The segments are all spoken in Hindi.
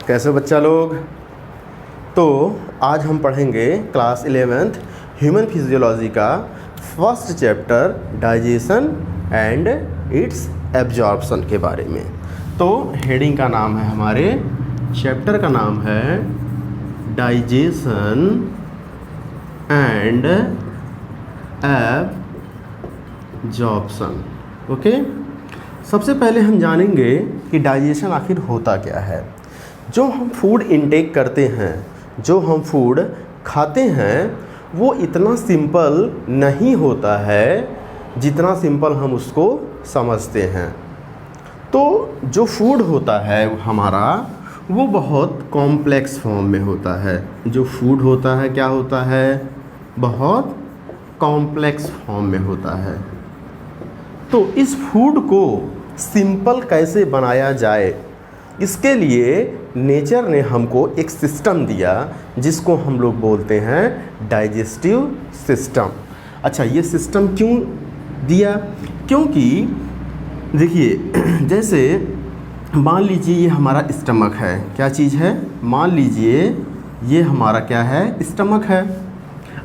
कैसे बच्चा लोग। तो आज हम पढ़ेंगे क्लास 11th ह्यूमन फिजियोलॉजी का first chapter digestion and it's absorption के बारे में। तो हेडिंग का नाम है, हमारे चैप्टर का नाम है डाइजेशन एंड एब्जॉर्प्शन। ओके, सबसे पहले हम जानेंगे कि डाइजेशन आखिर होता क्या है। जो हम फूड इनटेक करते हैं, जो हम फूड खाते हैं, वो इतना सिंपल नहीं होता है जितना सिंपल हम उसको समझते हैं। तो जो फूड होता है हमारा, वो बहुत कॉम्प्लेक्स फॉर्म में होता है। जो फूड होता है क्या होता है, बहुत कॉम्प्लेक्स फॉर्म में होता है। तो इस फूड को सिंपल कैसे बनाया जाए, इसके लिए नेचर ने हमको एक सिस्टम दिया जिसको हम लोग बोलते हैं डाइजेस्टिव सिस्टम। अच्छा, ये सिस्टम क्यों दिया? क्योंकि देखिए, जैसे मान लीजिए ये हमारा स्टमक है। क्या चीज़ है? मान लीजिए ये हमारा क्या है, स्टमक है।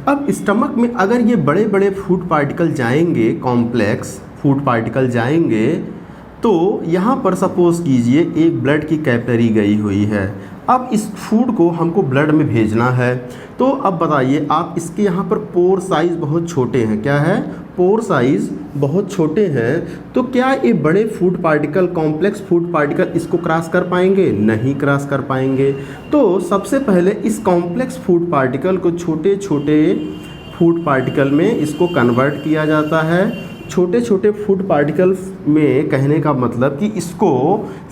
अब स्टमक में अगर ये बड़े बड़े फूड पार्टिकल जाएंगे, कॉम्प्लेक्स फूड पार्टिकल जाएंगे, तो यहाँ पर सपोज़ कीजिए एक ब्लड की कैपिलरी गई हुई है। अब इस फूड को हमको ब्लड में भेजना है। तो अब बताइए आप, इसके यहाँ पर पोर साइज़ बहुत छोटे हैं। क्या है? पोर साइज़ बहुत छोटे हैं। तो क्या ये बड़े food particle, complex food particle इसको क्रॉस कर पाएंगे? नहीं क्रॉस कर पाएंगे। तो सबसे पहले इस कॉम्प्लेक्स फूड पार्टिकल को छोटे छोटे फूड पार्टिकल में इसको कन्वर्ट किया जाता है। छोटे छोटे फूड पार्टिकल में कहने का मतलब कि इसको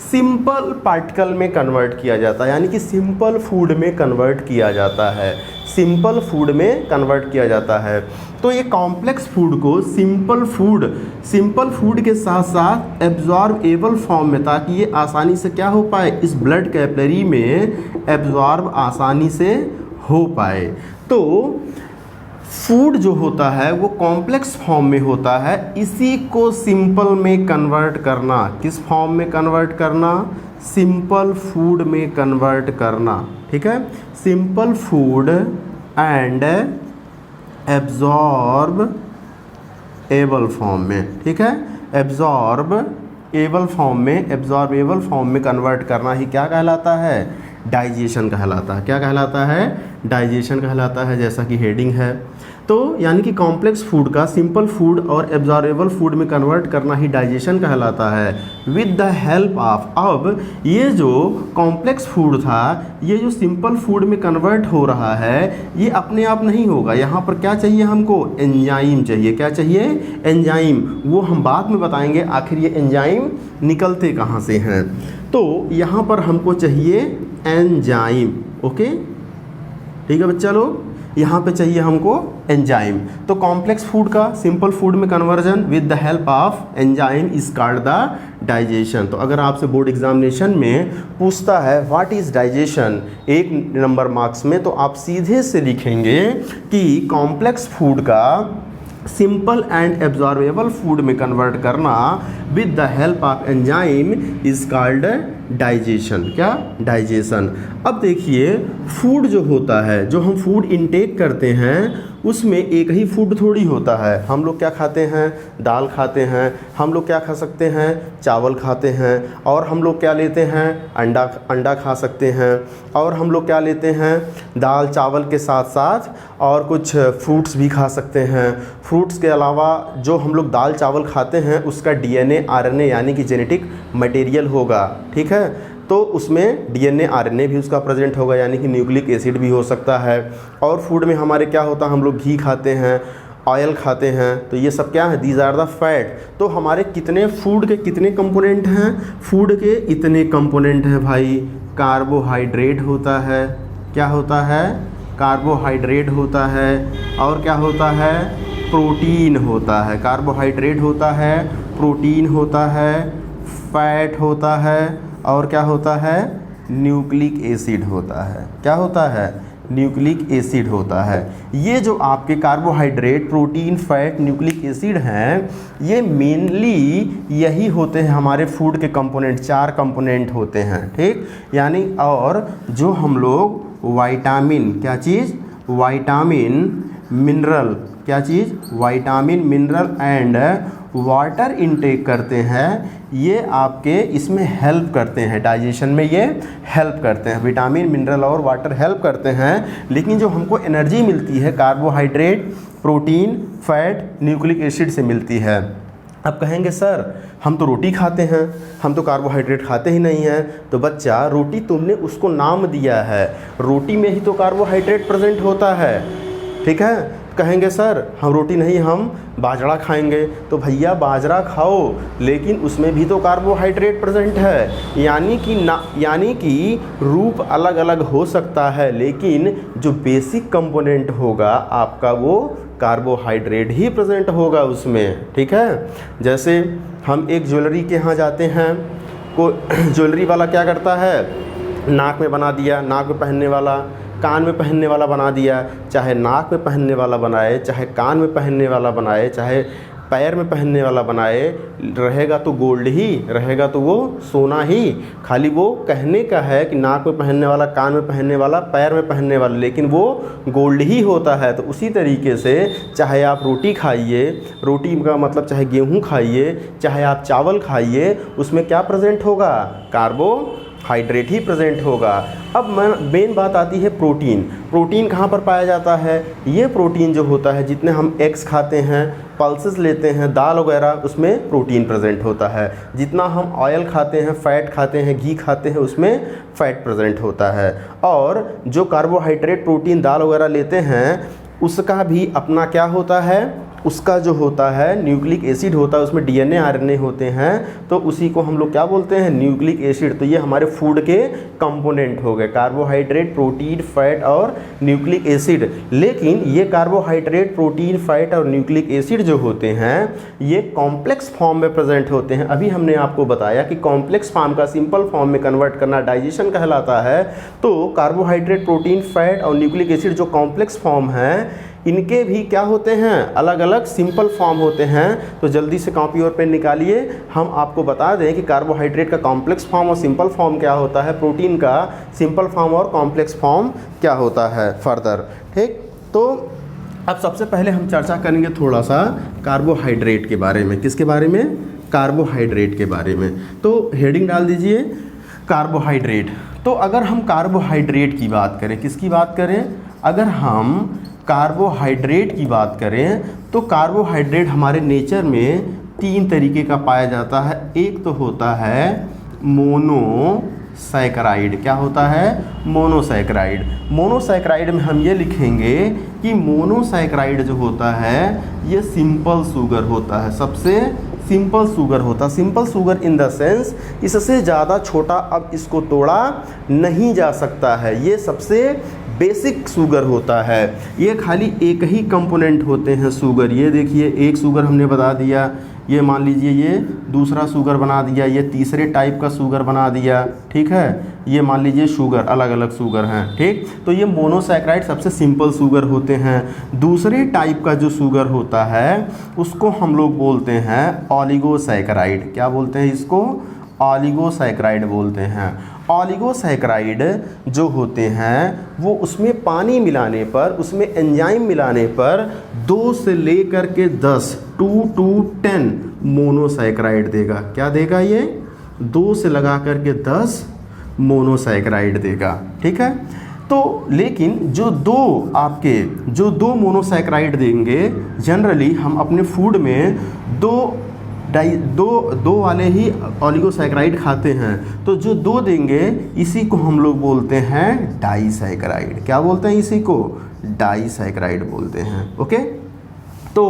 सिंपल पार्टिकल में कन्वर्ट किया जाता है, यानी कि सिंपल फूड में कन्वर्ट किया जाता है। सिंपल फूड में कन्वर्ट किया जाता है। तो ये कॉम्प्लेक्स फूड को सिंपल फूड के साथ साथ एब्जॉर्बेबल फॉर्म में, ताकि ये आसानी से क्या हो पाए, इस ब्लड कैपिलरी में एब्जॉर्ब आसानी से हो पाए। तो फूड जो होता है वो कॉम्प्लेक्स फॉर्म में होता है, इसी को सिंपल में कन्वर्ट करना। किस फॉर्म में कन्वर्ट करना? सिंपल फूड में कन्वर्ट करना। ठीक है, simple food and absorbable form में। ठीक है, एब्जॉर्बेबल फॉर्म में कन्वर्ट करना ही क्या कहलाता है? डाइजेशन कहलाता है। क्या कहलाता है? डाइजेशन कहलाता है, जैसा कि हेडिंग है। तो यानी कि कॉम्प्लेक्स फूड का सिंपल फूड और एब्जॉर्बेबल फूड में कन्वर्ट करना ही डाइजेशन कहलाता है, विद द हेल्प ऑफ। अब ये जो कॉम्प्लेक्स फूड था, ये जो सिंपल फूड में कन्वर्ट हो रहा है, ये अपने आप नहीं होगा। यहाँ पर क्या चाहिए हमको? एंजाइम चाहिए। क्या चाहिए? एंजाइम। वो हम बाद में बताएंगे आखिर ये एंजाइम निकलते कहाँ से हैं। तो यहाँ पर हमको चाहिए एंजाइम। ओके, ठीक है बच्चा लोग, यहाँ पे चाहिए हमको एंजाइम। तो कॉम्प्लेक्स फूड का सिंपल फूड में conversion with the help of enzyme is called the digestion. तो अगर आपसे बोर्ड एग्जामिनेशन में पूछता है what is digestion 1 number marks में, तो आप सीधे से लिखेंगे कि कॉम्प्लेक्स फूड का सिंपल एंड एब्जॉर्बेबल फूड में कन्वर्ट करना with the help of enzyme is called digestion. क्या? डाइजेशन। अब देखिए, फूड जो होता है, जो हम फूड इनटेक करते हैं, उसमें एक ही फूड थोड़ी होता है। हम लोग क्या खाते हैं? दाल खाते हैं। हम लोग क्या खा सकते हैं? चावल खाते हैं। और हम लोग क्या लेते हैं? अंडा खा सकते हैं। और हम लोग क्या लेते हैं? दाल चावल के साथ साथ और कुछ फ्रूट्स भी खा सकते हैं। फ्रूट्स के अलावा जो हम लोग दाल चावल खाते हैं, उसका DNA RNA यानी कि जेनेटिक मटेरियल होगा। ठीक है, तो उसमें DNA RNA भी उसका प्रेजेंट होगा, यानी कि न्यूक्लिक एसिड भी हो सकता है। और फूड में हमारे क्या होता है? हम लोग घी खाते हैं, ऑयल खाते हैं। तो ये सब क्या है? These are the fat. तो हमारे कितने फूड के कितने कंपोनेंट हैं? फूड के इतने कंपोनेंट हैं भाई। कार्बोहाइड्रेट होता है। क्या होता है? कार्बोहाइड्रेट होता है। और क्या होता है? प्रोटीन होता है। कार्बोहाइड्रेट होता है, प्रोटीन होता है, फैट होता है, और क्या होता है? न्यूक्लिक एसिड होता है। क्या होता है? न्यूक्लिक एसिड होता है। ये जो आपके carbohydrate, protein, fat, nucleic acid हैं, ये मेनली यही होते हैं हमारे फूड के कंपोनेंट, 4 कंपोनेंट होते हैं, ठीक। यानी और जो हम लोग विटामिन, क्या चीज़, विटामिन, मिनरल, क्या चीज़, vitamin, mineral and water intake करते हैं, ये आपके इसमें हेल्प करते हैं, डाइजेशन में ये हेल्प करते हैं। विटामिन, मिनरल और वाटर हेल्प करते हैं, लेकिन जो हमको एनर्जी मिलती है carbohydrate, protein, fat, nucleic acid से मिलती है। अब कहेंगे सर हम तो रोटी खाते हैं, हम तो कार्बोहाइड्रेट खाते ही नहीं हैं। तो बच्चा, रोटी तुमने उसको नाम दिया है, रोटी में ही तो कार्बोहाइड्रेट प्रेजेंट होता है, ठीक है। कहेंगे सर हम रोटी नहीं, हम बाजरा खाएंगे। तो भैया बाजरा खाओ, लेकिन उसमें भी तो कार्बोहाइड्रेट प्रेजेंट है। यानी कि रूप अलग अलग हो सकता है, लेकिन जो बेसिक कंपोनेंट होगा आपका वो कार्बोहाइड्रेट ही प्रेजेंट होगा उसमें, ठीक है। जैसे हम एक ज्वेलरी के यहाँ जाते हैं, ज्वेलरी वाला क्या करता है, नाक में बना दिया, नाक में पहनने वाला, कान में पहनने वाला बना दिया। चाहे नाक में पहनने वाला बनाए, चाहे कान में पहनने वाला बनाए, चाहे पैर में पहनने वाला बनाए, रहेगा तो गोल्ड ही, रहेगा तो वो सोना ही। खाली वो कहने का है कि नाक में पहनने वाला, कान में पहनने वाला, पैर में पहनने वाला, लेकिन वो गोल्ड ही होता है। तो उसी तरीके से चाहे आप रोटी खाइए, रोटी का मतलब चाहे गेहूँ खाइए, चाहे आप चावल खाइए, उसमें क्या प्रेजेंट होगा, कार्बोहाइड्रेट ही प्रेजेंट होगा। अब मेन बात आती है प्रोटीन। प्रोटीन कहाँ पर पाया जाता है, ये प्रोटीन जो होता है, जितने हम एग्स खाते हैं, पल्सेस लेते हैं, दाल वगैरह, उसमें प्रोटीन प्रेजेंट होता है। जितना हम ऑयल खाते हैं, फैट खाते हैं, घी खाते हैं, उसमें फैट प्रेजेंट होता है। और जो कार्बोहाइड्रेट, प्रोटीन, दाल वगैरह लेते हैं, उसका भी अपना क्या होता है, उसका जो होता है न्यूक्लिक एसिड होता है, उसमें डीएनए आरएनए होते हैं, तो उसी को हम लोग क्या बोलते हैं, न्यूक्लिक एसिड। तो ये हमारे फूड के कंपोनेंट हो गए, कार्बोहाइड्रेट, प्रोटीन, फैट और न्यूक्लिक एसिड। लेकिन ये कार्बोहाइड्रेट, प्रोटीन, फैट और न्यूक्लिक एसिड जो होते हैं, ये कॉम्प्लेक्स फॉर्म में प्रेजेंट होते हैं। अभी हमने आपको बताया कि कॉम्प्लेक्स फॉर्म का सिंपल फॉर्म में कन्वर्ट करना डाइजेशन कहलाता है। तो कार्बोहाइड्रेट, प्रोटीन, फैट और न्यूक्लिक एसिड जो कॉम्प्लेक्स फॉर्म है, इनके भी क्या होते हैं, अलग अलग सिंपल फॉर्म होते हैं। तो जल्दी से कॉपी और पेन निकालिए, हम आपको बता दें कि कार्बोहाइड्रेट का कॉम्प्लेक्स फॉर्म और सिंपल फॉर्म क्या होता है, प्रोटीन का सिंपल फॉर्म और कॉम्प्लेक्स फॉर्म क्या होता है फर्दर, ठीक। तो अब सबसे पहले हम चर्चा करेंगे थोड़ा सा कार्बोहाइड्रेट के बारे में। किसके बारे में, कार्बोहाइड्रेट के बारे में। तो हेडिंग डाल दीजिए कार्बोहाइड्रेट। तो अगर हम कार्बोहाइड्रेट की बात करें, किसकी बात करें, अगर हम कार्बोहाइड्रेट की बात करें, तो कार्बोहाइड्रेट हमारे नेचर में 3 तरीके का पाया जाता है। एक तो होता है मोनोसैकराइड। क्या होता है, मोनोसैकराइड। मोनोसैकराइड में हम ये लिखेंगे कि मोनोसैकराइड जो होता है, ये सिंपल शुगर होता है, सबसे सिंपल शुगर होता है। Simple sugar in the sense, इससे ज़्यादा छोटा अब इसको तोड़ा नहीं जा सकता है। ये सबसे बेसिक शुगर होता है। ये खाली एक ही कंपोनेंट होते हैं शुगर। ये देखिए, एक शुगर हमने बता दिया, ये मान लीजिए ये दूसरा शुगर बना दिया, ये तीसरे टाइप का शुगर बना दिया, ठीक है। ये मान लीजिए शुगर, अलग अलग शुगर हैं, ठीक। तो ये मोनोसैकराइड सबसे सिंपल शुगर होते हैं। दूसरे टाइप का जो शुगर होता है, उसको हम लोग बोलते हैं ऑलिगोसैकराइड। क्या बोलते हैं इसको, ऑलिगोसैकराइड बोलते हैं। ऑलिगोसैकराइड जो होते हैं, वो उसमें पानी मिलाने पर, उसमें एंजाइम मिलाने पर 2 से लेकर के 10, 2 to 10 मोनोसैकराइड देगा। क्या देगा ये, 2 से लगा करके 10 मोनोसैकराइड देगा, ठीक है। तो लेकिन जो दो मोनोसैकराइड देंगे, जनरली हम अपने फूड में दो वाले ही ऑलिगोसैकराइड खाते हैं। तो जो 2 देंगे, इसी को हम लोग बोलते हैं डाइसैकराइड। क्या बोलते हैं इसी को, डाइसैकराइड बोलते हैं, ओके। तो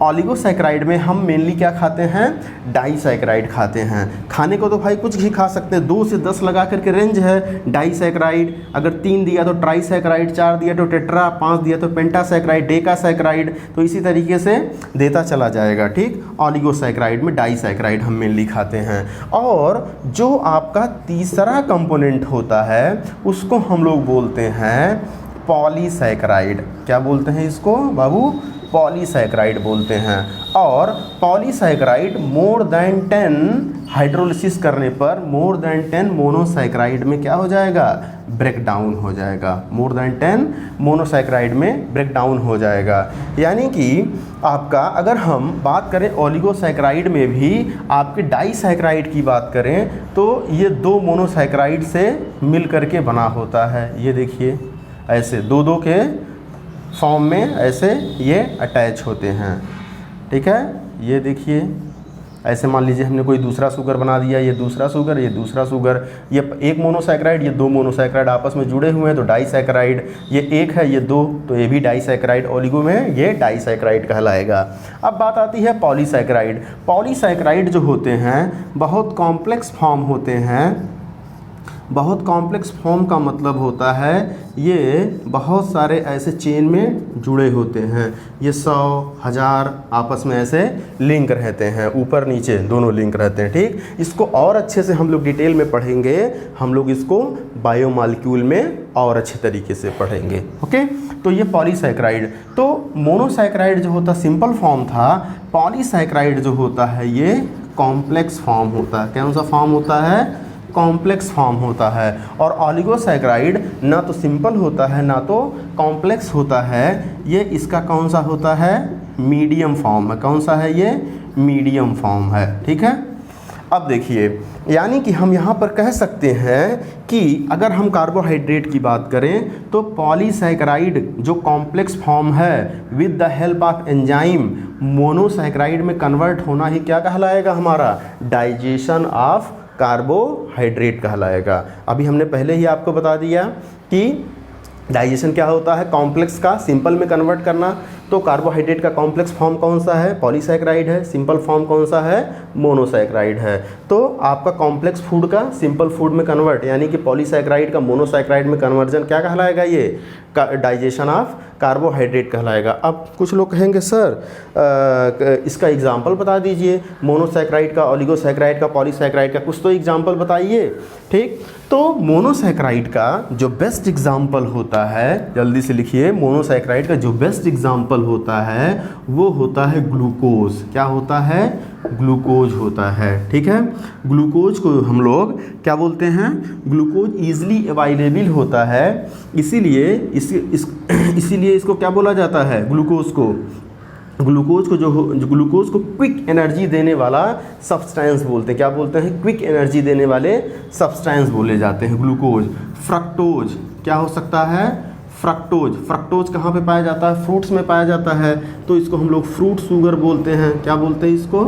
ऑलिगोसैकराइड में हम मेनली क्या खाते हैं, डाइसैकराइड खाते हैं। खाने को तो भाई कुछ भी खा सकते हैं, 2 से 10 लगा करके रेंज है डाइसैकराइड। अगर 3 दिया तो ट्राइसैकराइड, 4 दिया तो टेट्रा, 5 दिया तो पेंटासैकराइड, डेकासैकराइड, तो इसी तरीके से देता चला जाएगा, ठीक। ऑलिगोसैकराइड में डाइसैकराइड हम मेनली खाते हैं। और जो आपका तीसरा कंपोनेंट होता है, उसको हम लोग बोलते हैं पॉलीसैकराइड। क्या बोलते हैं इसको बाबू? पॉलीसैकराइड बोलते हैं। और पॉलीसैकराइड मोर देन 10 हाइड्रोलिसिस करने पर मोर देन 10 मोनोसैकराइड में क्या हो जाएगा? ब्रेक डाउन हो जाएगा। मोर देन 10 मोनोसैकराइड में ब्रेक डाउन हो जाएगा। यानी कि आपका अगर हम बात करें ओलिगोसैकराइड में भी आपके डाइसैकराइड की बात करें तो ये 2 मोनोसैकराइड से मिल करके बना होता है। ये देखिए ऐसे 2-2 के फॉर्म में ऐसे ये अटैच होते हैं। ठीक है, ये देखिए ऐसे मान लीजिए हमने कोई दूसरा शुगर बना दिया, ये दूसरा शुगर, ये दूसरा शुगर, ये एक मोनोसैकराइड, ये 2 मोनोसैकराइड आपस में जुड़े हुए हैं तो डाइसैकराइड। ये एक है, ये 2, तो ये भी डाइसैकराइड। ओलिगो में ये डाइसैकराइड कहलाएगा। अब बात आती है पॉलीसैकराइड। पॉलीसैकराइड जो होते हैं बहुत कॉम्प्लेक्स फॉर्म होते हैं। बहुत कॉम्प्लेक्स फॉर्म का मतलब होता है ये बहुत सारे ऐसे चेन में जुड़े होते हैं। ये 100,000 आपस में ऐसे लिंक रहते हैं, ऊपर नीचे दोनों लिंक रहते हैं। ठीक, इसको और अच्छे से हम लोग डिटेल में पढ़ेंगे। हम लोग इसको बायोमॉलिक्यूल में और अच्छे तरीके से पढ़ेंगे। ओके, तो ये पॉलीसैकराइड। तो मोनोसैकराइड जो होता सिंपल फॉर्म था, पॉलीसैकराइड जो होता है ये कॉम्प्लेक्स फॉर्म होता है। कौन सा फॉर्म होता है? कॉम्प्लेक्स फॉर्म होता है। और ओलिगोसैकराइड ना तो सिंपल होता है ना तो कॉम्प्लेक्स होता है। ये इसका कौन सा होता है? मीडियम फॉर्म है। कौन सा है ये? मीडियम फॉर्म है। ठीक है, अब देखिए यानी कि हम यहाँ पर कह सकते हैं कि अगर हम कार्बोहाइड्रेट की बात करें तो पॉलीसैकराइड जो कॉम्प्लेक्स फॉर्म है with the help of enzyme monosaccharide में कन्वर्ट होना ही क्या कहलाएगा? हमारा डाइजेशन ऑफ कार्बोहाइड्रेट कहलाएगा। अभी हमने पहले ही आपको बता दिया कि डाइजेशन क्या होता है? कॉम्प्लेक्स का सिंपल में कन्वर्ट करना। तो कार्बोहाइड्रेट का कॉम्प्लेक्स फॉर्म कौन सा है? पॉलीसैकराइड है। सिंपल फॉर्म कौन सा है? मोनोसैकराइड है। तो आपका कॉम्प्लेक्स फूड का सिंपल फूड में कन्वर्ट यानी कि पॉलीसैकराइड का मोनोसैकराइड में कन्वर्जन क्या कहलाएगा? ये डाइजेशन ऑफ कार्बोहाइड्रेट कहलाएगा। अब कुछ लोग कहेंगे सर इसका एग्जाम्पल बता दीजिए, मोनोसैकराइड का, ओलिगोसैकराइड का, पॉलीसैकराइड का कुछ तो एग्जाम्पल बताइए। ठीक, तो मोनोसैकराइड का जो बेस्ट एग्जाम्पल होता है, जल्दी से लिखिए, मोनोसैकराइड का जो बेस्ट एग्जाम्पल होता है वो होता है ग्लूकोज। क्या होता है? ग्लूकोज होता है। ठीक है, ग्लूकोज को हम लोग क्या बोलते हैं? ग्लूकोज ईजिली अवेलेबल होता है, इसीलिए इसीलिए इसको क्या बोला जाता है? ग्लूकोज को ग्लूकोज को क्विक एनर्जी देने वाला सब्सटेंस बोलते हैं। क्या बोलते हैं? क्विक एनर्जी देने वाले सब्सटेंस बोले जाते हैं ग्लूकोज। फ्रक्टोज क्या हो सकता है? फ्रक्टोज कहाँ पे पाया जाता है? फ्रूट्स में पाया जाता है, तो इसको हम लोग फ्रूट शुगर बोलते हैं। क्या बोलते हैं इसको?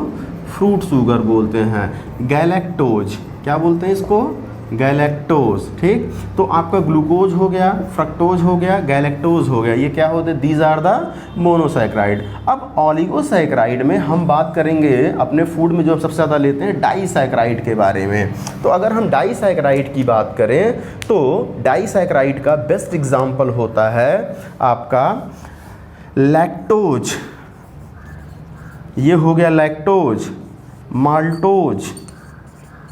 फ्रूट शुगर बोलते हैं। गैलेक्टोज क्या बोलते हैं इसको? गैलेक्टोज। ठीक, तो आपका ग्लूकोज हो गया, फ्रक्टोज हो गया, गैलेक्टोज हो गया। ये क्या होते हैं? These are the monosaccharide. अब ओलिगोसैकराइड में हम बात करेंगे अपने फूड में जो हम सबसे ज़्यादा लेते हैं डाइसैकराइड के बारे में। तो अगर हम डाइसैकराइड की बात करें तो डाइसैकराइड का बेस्ट एग्जाम्पल होता है आपका लैक्टोज। ये हो गया lactose, maltose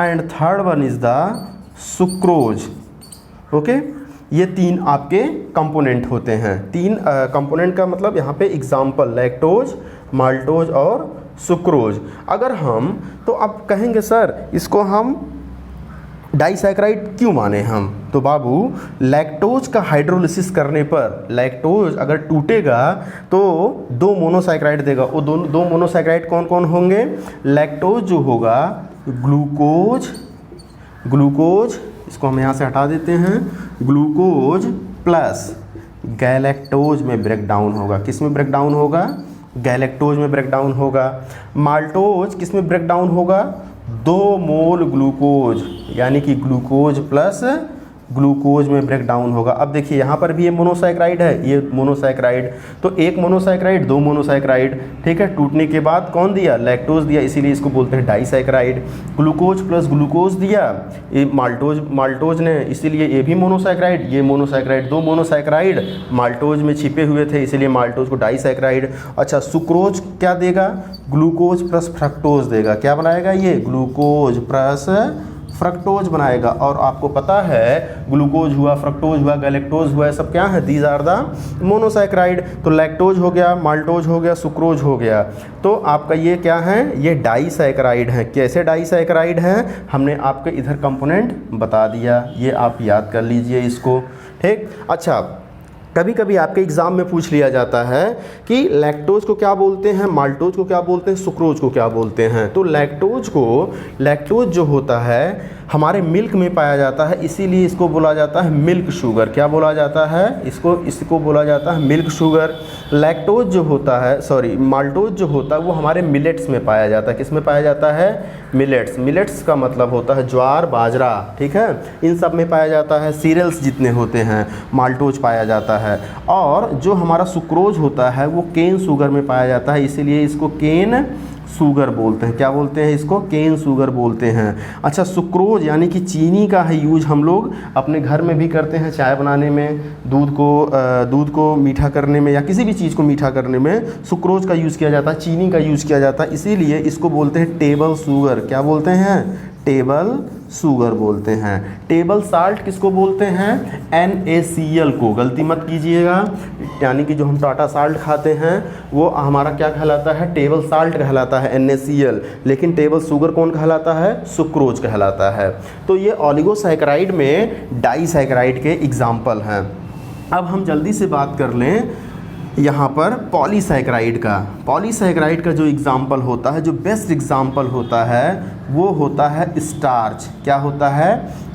and third one is the sucrose. Okay, ये 3 आपके कंपोनेंट होते हैं। 3 कंपोनेंट का मतलब यहाँ पे एग्जाम्पल लैक्टोज, माल्टोज और सुक्रोज। अगर हम तो अब कहेंगे सर इसको हम डाइसैकराइड क्यों माने हम? तो बाबू लैक्टोज का हाइड्रोलिसिस करने पर लैक्टोज अगर टूटेगा तो 2 मोनोसैकराइड देगा। वो दो मोनोसैकराइड कौन कौन होंगे? लैक्टोज जो होगा ग्लूकोज इसको हम यहाँ से हटा देते हैं, ग्लूकोज प्लस गैलेक्टोज में ब्रेक डाउन होगा। किस में ब्रेक डाउन होगा? गैलेक्टोज में ब्रेक डाउन होगा। माल्टोज किस में ब्रेक डाउन होगा? 2 मोल ग्लूकोज यानी कि ग्लूकोज प्लस ग्लूकोज में ब्रेक डाउन होगा। अब देखिए यहाँ पर भी ये मोनोसैकराइड है, ये मोनोसैकराइड, तो 1 मोनोसैकराइड 2 मोनोसैकराइड। ठीक है, टूटने के बाद कौन दिया? लैक्टोज दिया, इसीलिए इसको बोलते हैं डाइसैकराइड। ग्लूकोज प्लस ग्लूकोज दिया ये माल्टोज ने, इसीलिए ये भी मोनोसैकराइड। ये मोनोसैकराइड 2 मोनोसैकराइड माल्टोज में छिपे हुए थे, इसीलिए माल्टोज को डाइसैकराइड। अच्छा, सुक्रोज क्या देगा? ग्लूकोज प्लस फ्रक्टोज देगा। क्या बनाएगा ये? ग्लूकोज प्लस फ्रक्टोज बनाएगा। और आपको पता है ग्लूकोज हुआ, फ्रक्टोज हुआ, गैलेक्टोज हुआ, सब क्या है, दीज आर द मोनोसैकेराइड। तो लैक्टोज हो गया, माल्टोज हो गया, सुक्रोज हो गया। तो आपका ये क्या है, ये डाइसैकेराइड है। कैसे डाइसैकेराइड हैं, हमने आपके इधर कंपोनेंट बता दिया, ये आप याद कर लीजिए इसको, ठीक। अच्छा, कभी कभी आपके एग्ज़ाम में पूछ लिया जाता है कि लैक्टोज को क्या बोलते हैं, माल्टोज को क्या बोलते हैं, सुक्रोज को क्या बोलते हैं। तो लैक्टोज जो होता है हमारे मिल्क में पाया जाता है, इसीलिए इसको बोला जाता है मिल्क शुगर। क्या बोला जाता है इसको बोला जाता है मिल्क शुगर। लैक्टोज जो होता है, सॉरी, माल्टोज जो होता है वो हमारे मिलेट्स में पाया जाता है। किस में पाया जाता है, मिलेट्स का मतलब होता है ज्वार, बाजरा, ठीक है, इन सब में पाया जाता है। सीरियल्स जितने होते हैं माल्टोज पाया जाता है। और जो हमारा सुक्रोज होता है वो केन शुगर में पाया जाता है, इसीलिए इसको केन शुगर बोलते हैं। क्या बोलते हैं इसको, केन शुगर बोलते हैं। अच्छा, सुक्रोज यानी कि चीनी का है यूज हम लोग अपने घर में भी करते हैं, चाय बनाने में, दूध को मीठा करने में, या किसी भी चीज़ को मीठा करने में सुक्रोज का यूज़ किया जाता है, चीनी का यूज़ किया जाता है। इसीलिए इसको बोलते हैं टेबल शुगर। क्या बोलते हैं, टेबल शुगर बोलते हैं। टेबल साल्ट किसको बोलते हैं, NaCl को, गलती मत कीजिएगा, यानी कि जो हम टाटा साल्ट खाते हैं वो हमारा क्या कहलाता है, टेबल साल्ट कहलाता है, NaCl। लेकिन टेबल शुगर कौन कहलाता है, सुक्रोज कहलाता है। तो ये ऑलिगोसैकेराइड में डाइसैकेराइड के एग्जाम्पल हैं। अब हम जल्दी से बात कर लें यहाँ पर पॉलीसैकेराइड का। पॉलीसैकेराइड का जो एग्जाम्पल होता है, जो बेस्ट एग्जाम्पल होता है वो होता है स्टार्च। क्या होता है,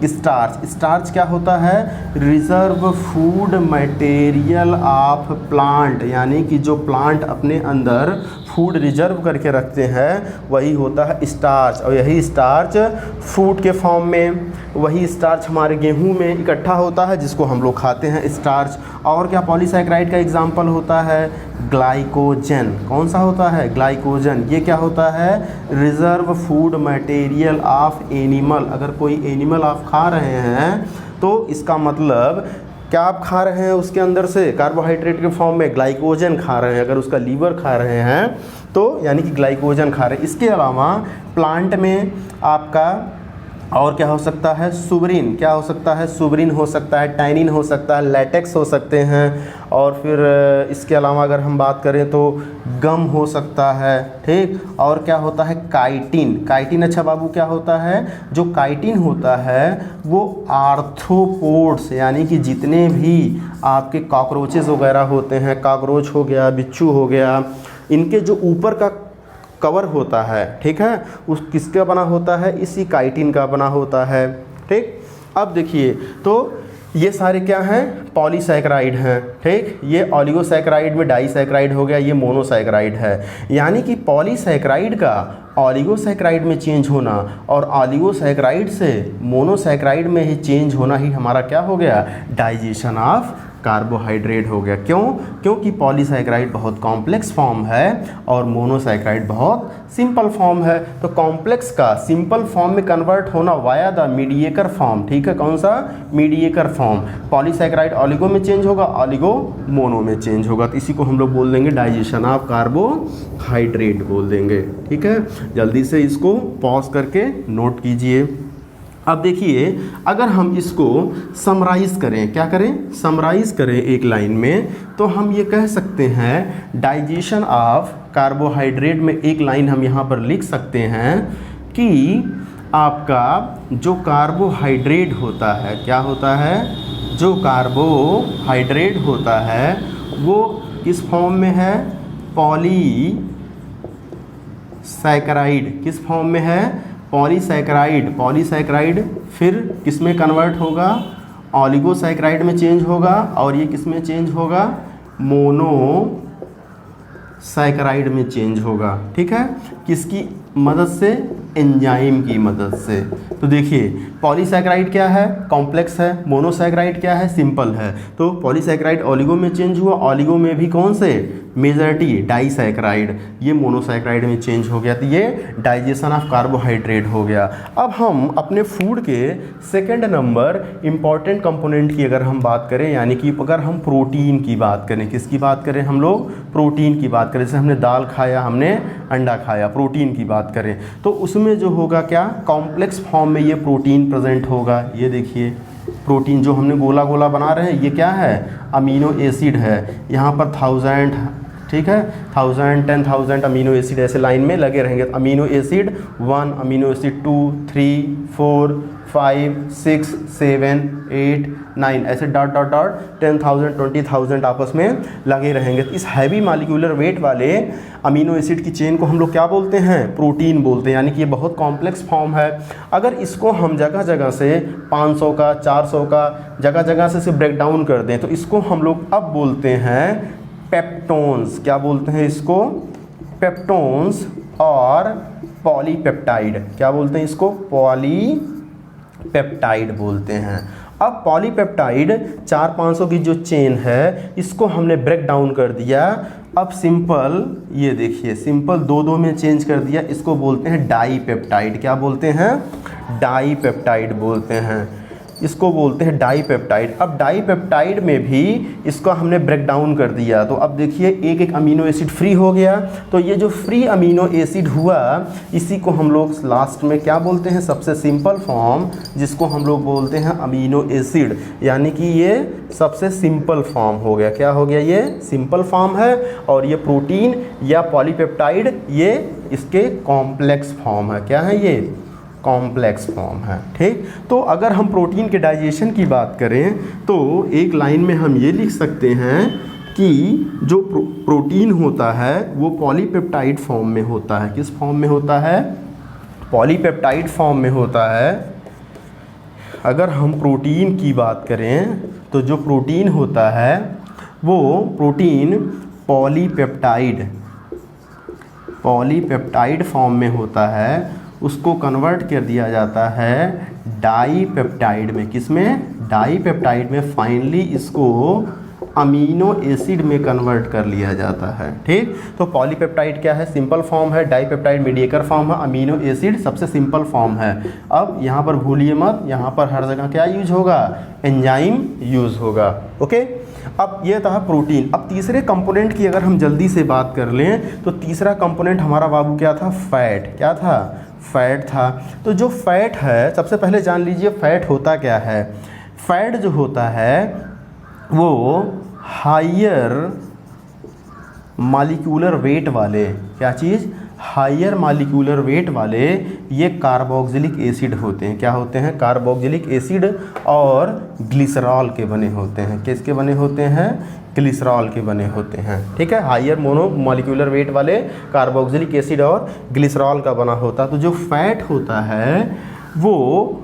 स्टार्च क्या होता है, reserve food material of plant, यानी कि जो प्लांट अपने अंदर फूड रिजर्व करके रखते हैं वही होता है स्टार्च। और यही स्टार्च फूड के फॉर्म में, वही स्टार्च हमारे गेहूं में इकट्ठा होता है जिसको हम लोग खाते हैं, स्टार्च। और क्या पॉलीसैकेराइड का एग्जाम्पल होता है, ग्लाइकोजन। कौन सा होता है, ग्लाइकोजन। ये क्या होता है, reserve food material of animal. अगर कोई एनिमल आप खा रहे हैं तो इसका मतलब क्या आप खा रहे हैं, उसके अंदर से कार्बोहाइड्रेट के फॉर्म में ग्लाइकोजन खा रहे हैं। अगर उसका लीवर खा रहे हैं तो यानी कि ग्लाइकोजन खा रहे हैं। इसके अलावा प्लांट में आपका और क्या हो सकता है, सुबरिन। क्या हो सकता है, सुबरिन हो सकता है, टैनिन हो सकता है, लैटेक्स हो सकते हैं। और फिर इसके अलावा अगर हम बात करें तो गम हो सकता है, ठीक। और क्या होता है, काइटिन। अच्छा बाबू, क्या होता है, जो काइटिन होता है वो आर्थ्रोपोड्स, यानी कि जितने भी आपके कॉकरोचेस वगैरह होते हैं, कॉकरोच हो गया, बिच्छू हो गया, इनके जो ऊपर का कवर होता है, ठीक है, उस किसका बना होता है, इसी काइटिन का बना होता है, ठीक। अब देखिए, तो ये सारे क्या हैं, पॉलीसैकेराइड हैं, ठीक। ये ऑलिगोसैकेराइड में डाइसैकेराइड हो गया, ये मोनोसैकेराइड है। यानी कि पॉलीसैकेराइड का ऑलिगोसैकेराइड में चेंज होना और ऑलिगोसैकेराइड से मोनोसैकेराइड में ही चेंज होना ही हमारा क्या हो गया, डाइजेशन ऑफ कार्बोहाइड्रेट हो गया। क्योंकि पॉलीसैकेराइड बहुत कॉम्प्लेक्स फॉर्म है और मोनोसैकेराइड बहुत सिंपल फॉर्म है। तो कॉम्प्लेक्स का सिंपल फॉर्म में कन्वर्ट होना वाया द मीडिएटर फॉर्म, ठीक है, कौन सा, मीडिएटर फॉर्म। पॉलीसैकेराइड ऑलिगो में चेंज होगा, ऑलिगो मोनो में चेंज होगा। तो इसी को हम लोग बोल देंगे डाइजेशन ऑफ कार्बोहाइड्रेट बोल देंगे, ठीक है। जल्दी से इसको पॉज करके नोट कीजिए। अब देखिए, अगर हम इसको समराइज़ करें, क्या करें, समराइज़ करें एक लाइन में, तो हम ये कह सकते हैं डाइजेशन ऑफ कार्बोहाइड्रेट में एक लाइन हम यहाँ पर लिख सकते हैं कि आपका जो कार्बोहाइड्रेट होता है, क्या होता है, जो कार्बोहाइड्रेट होता है वो किस फॉर्म में है, पॉलीसैकेराइड। किस फॉर्म में है, पॉलीसैकेराइड फिर किस में कन्वर्ट होगा, ऑलिगोसैकेराइड में चेंज होगा। और ये किस में चेंज होगा, मोनोसैकेराइड में चेंज होगा, ठीक है। किसकी मदद से, एंजाइम की मदद से। तो देखिए, पॉलीसैकेराइड क्या है, कॉम्प्लेक्स है, मोनोसैकेराइड क्या है, सिंपल है। तो पॉलीसैकेराइड ऑलिगो में चेंज हुआ, ऑलिगो में भी कौन से, मेजॉरिटी डाइसैकेराइड, ये मोनोसैकेराइड में चेंज हो गया। तो ये डाइजेशन ऑफ कार्बोहाइड्रेट हो गया। अब हम अपने फूड के सेकंड नंबर इम्पॉर्टेंट कंपोनेंट की अगर हम बात करें, यानी कि अगर हम प्रोटीन की बात करें, किसकी बात करें हम लोग, प्रोटीन की बात करें। जैसे हमने दाल खाया, हमने अंडा खाया, प्रोटीन की बात करें, तो उसमें उसमें जो होगा क्या, कॉम्प्लेक्स फॉर्म में ये प्रोटीन प्रेजेंट होगा। ये देखिए प्रोटीन जो हमने गोला गोला बना रहे हैं ये क्या है, अमीनो एसिड है। यहाँ पर 1000, ठीक है, 1000 10,000 अमीनो एसिड ऐसे लाइन में लगे रहेंगे। अमीनो एसिड 1, अमीनो एसिड 2, 3, 4, 5, 6, 7, 8, 9 ऐसे डॉट डॉट डॉट 10,000 20,000 आपस में लगे रहेंगे। इस हैवी मॉलिक्यूलर वेट वाले अमीनो एसिड की चेन को हम लोग क्या बोलते हैं, प्रोटीन बोलते हैं, यानी कि ये बहुत कॉम्प्लेक्स फॉर्म है। अगर इसको हम जगह जगह से 500 का 400 का जगह जगह से ब्रेक डाउन कर दें तो इसको हम लोग अब बोलते हैं पेप्टोन्स। क्या बोलते हैं इसको, पेप्टोन्स और पॉलीपेप्टाइड। क्या बोलते हैं इसको, पॉलीपेप्टाइड बोलते हैं। अब पॉलीपेप्टाइड 400-500 की जो चेन है इसको हमने ब्रेक डाउन कर दिया। अब सिंपल, ये देखिए सिंपल 2-2 में चेंज कर दिया, इसको बोलते हैं डाईपेप्टाइड। क्या बोलते हैं, डाईपेप्टाइड बोलते हैं, इसको बोलते हैं डाईपेप्टाइड। अब डाईपेप्टाइड में भी इसको हमने ब्रेक डाउन कर दिया तो अब देखिए एक एक अमीनो एसिड फ्री हो गया। तो ये जो फ्री अमीनो एसिड हुआ इसी को हम लोग लास्ट में क्या बोलते हैं, सबसे सिंपल फॉर्म, जिसको हम लोग बोलते हैं अमीनो एसिड, यानी कि ये सबसे सिंपल फॉर्म हो गया। क्या हो गया, ये सिंपल फॉर्म है। और ये प्रोटीन या पॉलीपेप्टाइड ये इसके कॉम्प्लेक्स फॉर्म है। क्या है, ये कॉम्प्लेक्स फॉर्म है। ठीक, तो अगर हम प्रोटीन के डाइजेशन की बात करें तो एक लाइन में हम ये लिख सकते हैं कि जो प्रोटीन होता है वो पॉलीपेप्टाइड फॉर्म में होता है। किस फॉर्म में होता है, पॉलीपेप्टाइड फॉर्म में होता है। अगर हम प्रोटीन की बात करें तो जो प्रोटीन होता है वो प्रोटीन पॉलीपेप्टाइड फॉर्म में होता है, उसको कन्वर्ट कर दिया जाता है डाईपेप्टाइड में। किसमें, डाईपेप्टाइड में। फाइनली इसको अमीनो एसिड में कन्वर्ट कर लिया जाता है। ठीक, तो पॉलीपेप्टाइड क्या है, सिंपल फॉर्म है, डाईपेप्टाइड मीडिएटर फॉर्म है, अमीनो एसिड सबसे सिंपल फॉर्म है। अब यहाँ पर भूलिए मत, यहाँ पर हर जगह क्या यूज होगा, एंजाइम यूज होगा। ओके, अब ये था प्रोटीन। अब तीसरे कंपोनेंट की अगर हम जल्दी से बात कर लें तो तीसरा कंपोनेंट हमारा बाबू क्या था, फैट। क्या था, फैट था। तो जो फैट है, सबसे पहले जान लीजिए फैट होता क्या है। फैट जो होता है वो हायर मॉलिक्यूलर वेट वाले, क्या चीज़, हायर मॉलिक्यूलर वेट वाले ये कार्बोक्सिलिक एसिड होते हैं। क्या होते हैं, कार्बोक्सिलिक एसिड और ग्लिसरॉल के बने होते हैं। किसके बने होते हैं, ग्लिसरॉल के बने होते हैं। ठीक है, हायर मोनो मॉलिक्यूलर वेट वाले कार्बोक्सिलिक एसिड और ग्लिसरॉल का बना होता है। तो जो फैट होता है वो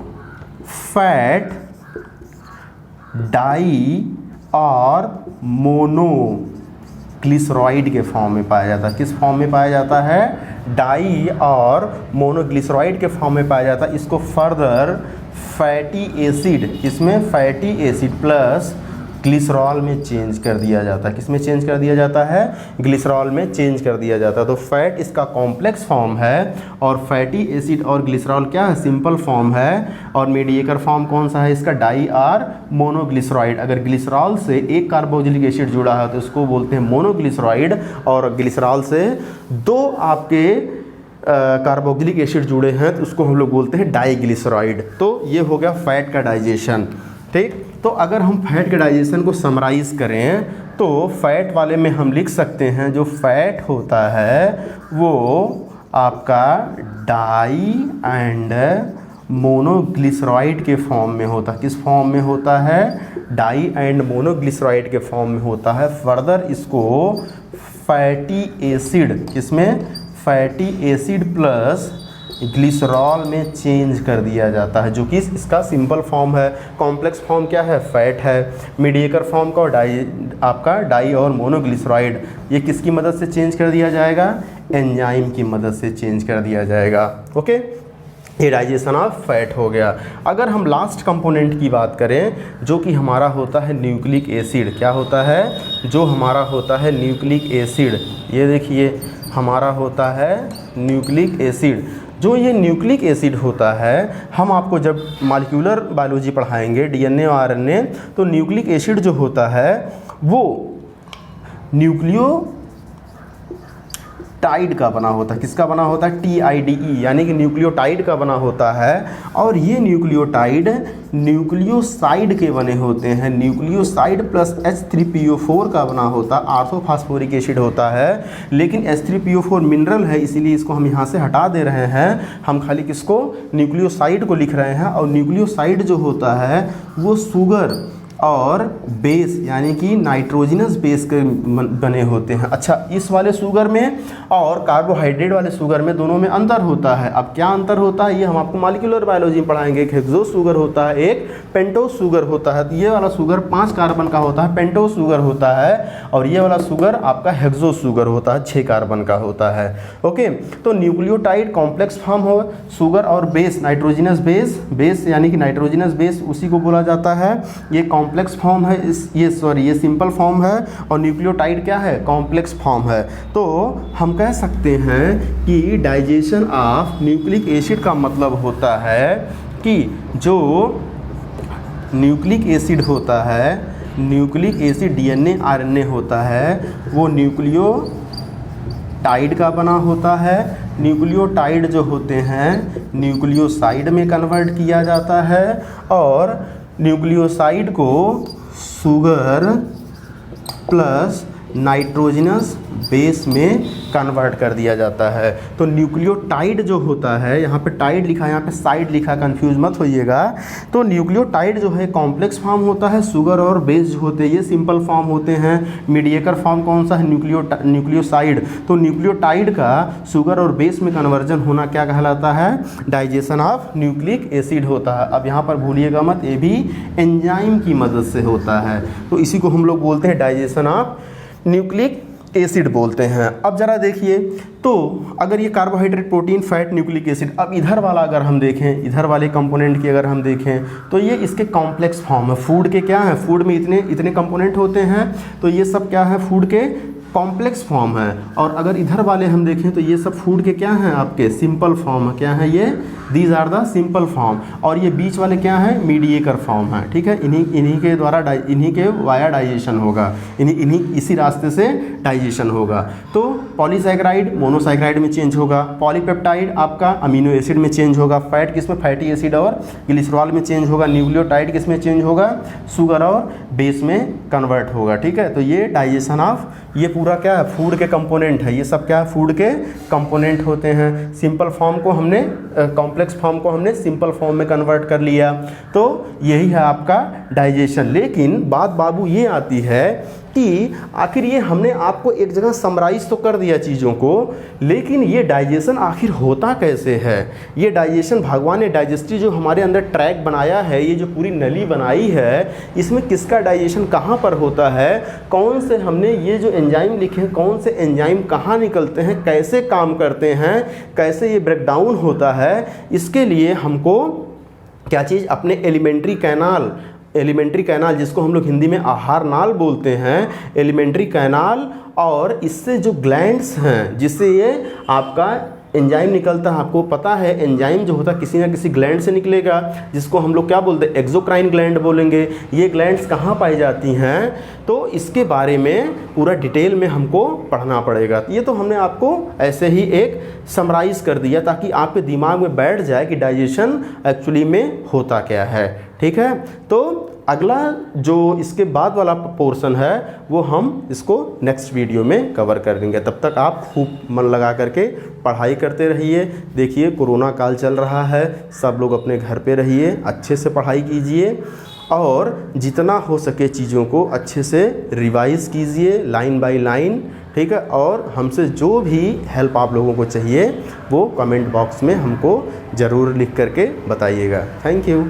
फैट डाई और मोनो ग्लिसरॉइड के फॉर्म में पाया जाता है। किस फॉर्म में पाया जाता है, डाई और मोनोग्लिसरॉइड के फॉर्म में पाया जाता है। इसको फर्दर फैटी एसिड, किसमें, फैटी एसिड प्लस ग्लिसरॉल में चेंज कर दिया जाता है। किस में चेंज कर दिया जाता है, ग्लिसरॉल में चेंज कर दिया जाता है। तो फैट इसका कॉम्प्लेक्स फॉर्म है और फैटी एसिड और ग्लिसरॉल क्या है, सिंपल फॉर्म है। और मीडिएटर फॉर्म कौन सा है इसका, डाई आर मोनोग्लिसरॉइड। अगर ग्लिसरॉल से एक कार्बोक्सिलिक एसिड जुड़ा है तो इसको बोलते हैं मोनोग्लिसरॉइड, और ग्लिसरॉल से दो आपके कार्बोक्सिलिक एसिड जुड़े हैं तो उसको हम लोग बोलते हैं डाईग्लिसरॉइड। तो ये हो गया फैट का डाइजेशन। ठीक, तो अगर हम फैट के डाइजेशन को समराइज़ करें तो फैट वाले में हम लिख सकते हैं जो फैट होता है वो आपका डाई एंड मोनोग्लिसरॉइड के फॉर्म में होता है। किस फॉर्म में होता है, डाई एंड मोनोग्लिसरॉइड के फॉर्म में होता है। फर्दर इसको फैटी एसिड, किसमें, फैटी एसिड प्लस ग्लिसरॉल में चेंज कर दिया जाता है, जो कि इसका सिंपल फॉर्म है। कॉम्प्लेक्स फॉर्म क्या है, फैट है। मीडिएटर फॉर्म का आपका डाई और मोनोग्लिसरॉइड, ये किसकी मदद से चेंज कर दिया जाएगा, एंजाइम की मदद से चेंज कर दिया जाएगा। ओके, ये डाइजेशन ऑफ फैट हो गया। अगर हम लास्ट कंपोनेंट की बात करें जो कि हमारा होता है न्यूक्लिक एसिड। क्या होता है, जो हमारा होता है न्यूक्लिक एसिड, ये देखिए हमारा होता है न्यूक्लिक एसिड। जो ये न्यूक्लिक एसिड होता है, हम आपको जब मॉलिक्यूलर बायोलॉजी पढ़ाएंगे, डीएनए और आरएनए, तो न्यूक्लिक एसिड जो होता है वो टाइड का बना होता है। किसका बना होता है? TIDE, यानी कि न्यूक्लियोटाइड का बना होता है। और ये न्यूक्लियोटाइड न्यूक्लियोसाइड के बने होते हैं। न्यूक्लियोसाइड प्लस H3PO4 का बना होता है, ऑर्थोफॉस्फोरिक एसिड होता है। लेकिन H3PO4 मिनरल है, इसीलिए इसको हम यहाँ से हटा दे रहे हैं। हम खाली किसको? न्यूक्लियोसाइड को लिख रहे हैं। और न्यूक्लियोसाइड जो होता है वो शुगर और बेस यानी कि नाइट्रोजनस बेस के बने होते हैं। अच्छा, इस वाले शुगर में और कार्बोहाइड्रेट वाले शुगर में दोनों में अंतर होता है। अब क्या अंतर होता है ये हम आपको मॉलिक्यूलर बायोलॉजी में पढ़ाएंगे। एक हेक्सोस शुगर होता है, एक पेंटोस शुगर होता है। तो ये वाला शुगर 5 कार्बन का होता है, पेंटोस शुगर होता है। और ये वाला शुगर आपका हेक्सोस शुगर होता है, 6 कार्बन का होता है। ओके, तो न्यूक्लियोटाइड कॉम्प्लेक्स फॉर्म हो, शुगर और बेस नाइट्रोजनस बेस यानी कि नाइट्रोजनस बेस उसी को बोला जाता है। ये कॉम्प्लेक्स फॉर्म है, ये सिंपल फॉर्म है। और न्यूक्लियोटाइड क्या है? कॉम्प्लेक्स फॉर्म है। तो हम कह सकते हैं कि डाइजेशन ऑफ न्यूक्लिक एसिड का मतलब होता है कि जो न्यूक्लिक एसिड होता है, न्यूक्लिक एसिड DNA RNA होता है, वो न्यूक्लियोटाइड का बना होता है। न्यूक्लियोटाइड जो होते हैं न्यूक्लियोसाइड में कन्वर्ट किया जाता है। और न्यूक्लियोसाइड को शुगर प्लस नाइट्रोजनस बेस में कन्वर्ट कर दिया जाता है। तो न्यूक्लियोटाइड जो होता है, यहाँ पे टाइड लिखा है, यहाँ पे साइड लिखा, कंफ्यूज मत होइएगा। तो न्यूक्लियोटाइड जो है कॉम्प्लेक्स फॉर्म होता है। शुगर और बेस जो होते हैं ये सिंपल फॉर्म होते हैं। मीडिएटर फॉर्म कौन सा है? न्यूक्लियोसाइड। तो न्यूक्लियोटाइड का शुगर और बेस में कन्वर्जन होना क्या कहलाता है? डाइजेशन ऑफ न्यूक्लिक एसिड होता है। अब यहाँ पर भूलिएगा मत, ये भी एंजाइम की मदद से होता है। तो इसी को हम लोग बोलते हैं डाइजेशन ऑफ न्यूक्लिक एसिड बोलते हैं। अब ज़रा देखिए, तो अगर ये carbohydrate, protein, fat, nucleic acid, अब इधर वाला अगर हम देखें, इधर वाले कंपोनेंट की अगर हम देखें तो ये इसके कॉम्प्लेक्स फॉर्म है। फूड के क्या है? फूड में इतने कंपोनेंट होते हैं। तो ये सब क्या है? फूड के कॉम्प्लेक्स फॉर्म है। और अगर इधर वाले हम देखें तो ये सब फूड के क्या हैं? आपके सिंपल फॉर्म है। क्या है ये? These are the simple form. और ये बीच वाले क्या है? मीडिएटर फॉर्म है। ठीक है, इन्हीं के द्वारा इन्हीं के वाया डाइजेशन होगा, इसी रास्ते से डाइजेशन होगा। तो पॉलीसैकेराइड मोनोसैकेराइड में चेंज होगा, पॉलीपेप्टाइड आपका अमीनो एसिड में चेंज होगा, फैट किस में? फैटी एसिड और ग्लिसरॉल में चेंज होगा, न्यूक्लियोटाइड किस में चेंज होगा? शुगर और बेस में कन्वर्ट होगा। ठीक है, तो ये डाइजेशन ऑफ, ये पूरा क्या है? फूड के कंपोनेंट है। ये सब क्या है? फूड के कंपोनेंट होते हैं। सिंपल फॉर्म को हमने कॉम्प्लेक्स फॉर्म को हमने सिंपल फॉर्म में कन्वर्ट कर लिया। तो यही है आपका डाइजेशन। लेकिन बात बाबू ये आती है कि आखिर ये हमने आपको एक जगह समराइज तो कर दिया चीज़ों को, लेकिन ये डाइजेशन आखिर होता कैसे है? ये डाइजेशन भगवान ने डाइजेस्टिव जो हमारे अंदर ट्रैक बनाया है, ये जो पूरी नली बनाई है, इसमें किसका डाइजेशन कहाँ पर होता है? कौन से हमने ये जो एंजाइम लिखे हैं, कौन से एंजाइम कहाँ निकलते हैं, कैसे काम करते हैं, कैसे ये ब्रेकडाउन होता है, इसके लिए हमको क्या चीज़? अपने एलिमेंट्री कैनाल जिसको हम लोग हिंदी में आहार नाल बोलते हैं, एलिमेंट्री कैनाल, और इससे जो ग्लैंड्स हैं जिससे ये आपका एंजाइम निकलता है। आपको पता है एंजाइम जो होता है किसी ना किसी ग्लैंड से निकलेगा, जिसको हम लोग क्या बोलते हैं? एक्सोक्राइन ग्लैंड बोलेंगे। ये ग्लैंड्स कहाँ पाई जाती हैं? तो इसके बारे में पूरा डिटेल में हमको पढ़ना पड़ेगा। ये तो हमने आपको ऐसे ही एक समराइज़ कर दिया ताकि आपके दिमाग में बैठ जाए कि डाइजेशन एक्चुअली में होता क्या है। ठीक है, तो अगला जो इसके बाद वाला पोर्शन है वो हम इसको नेक्स्ट वीडियो में कवर कर देंगे। तब तक आप खूब मन लगा करके पढ़ाई करते रहिए। देखिए कोरोना काल चल रहा है, सब लोग अपने घर पे रहिए, अच्छे से पढ़ाई कीजिए और जितना हो सके चीज़ों को अच्छे से रिवाइज़ कीजिए लाइन बाय लाइन। ठीक है, और हमसे जो भी हेल्प आप लोगों को चाहिए वो कमेंट बॉक्स में हमको ज़रूर लिख करके बताइएगा। Thank you.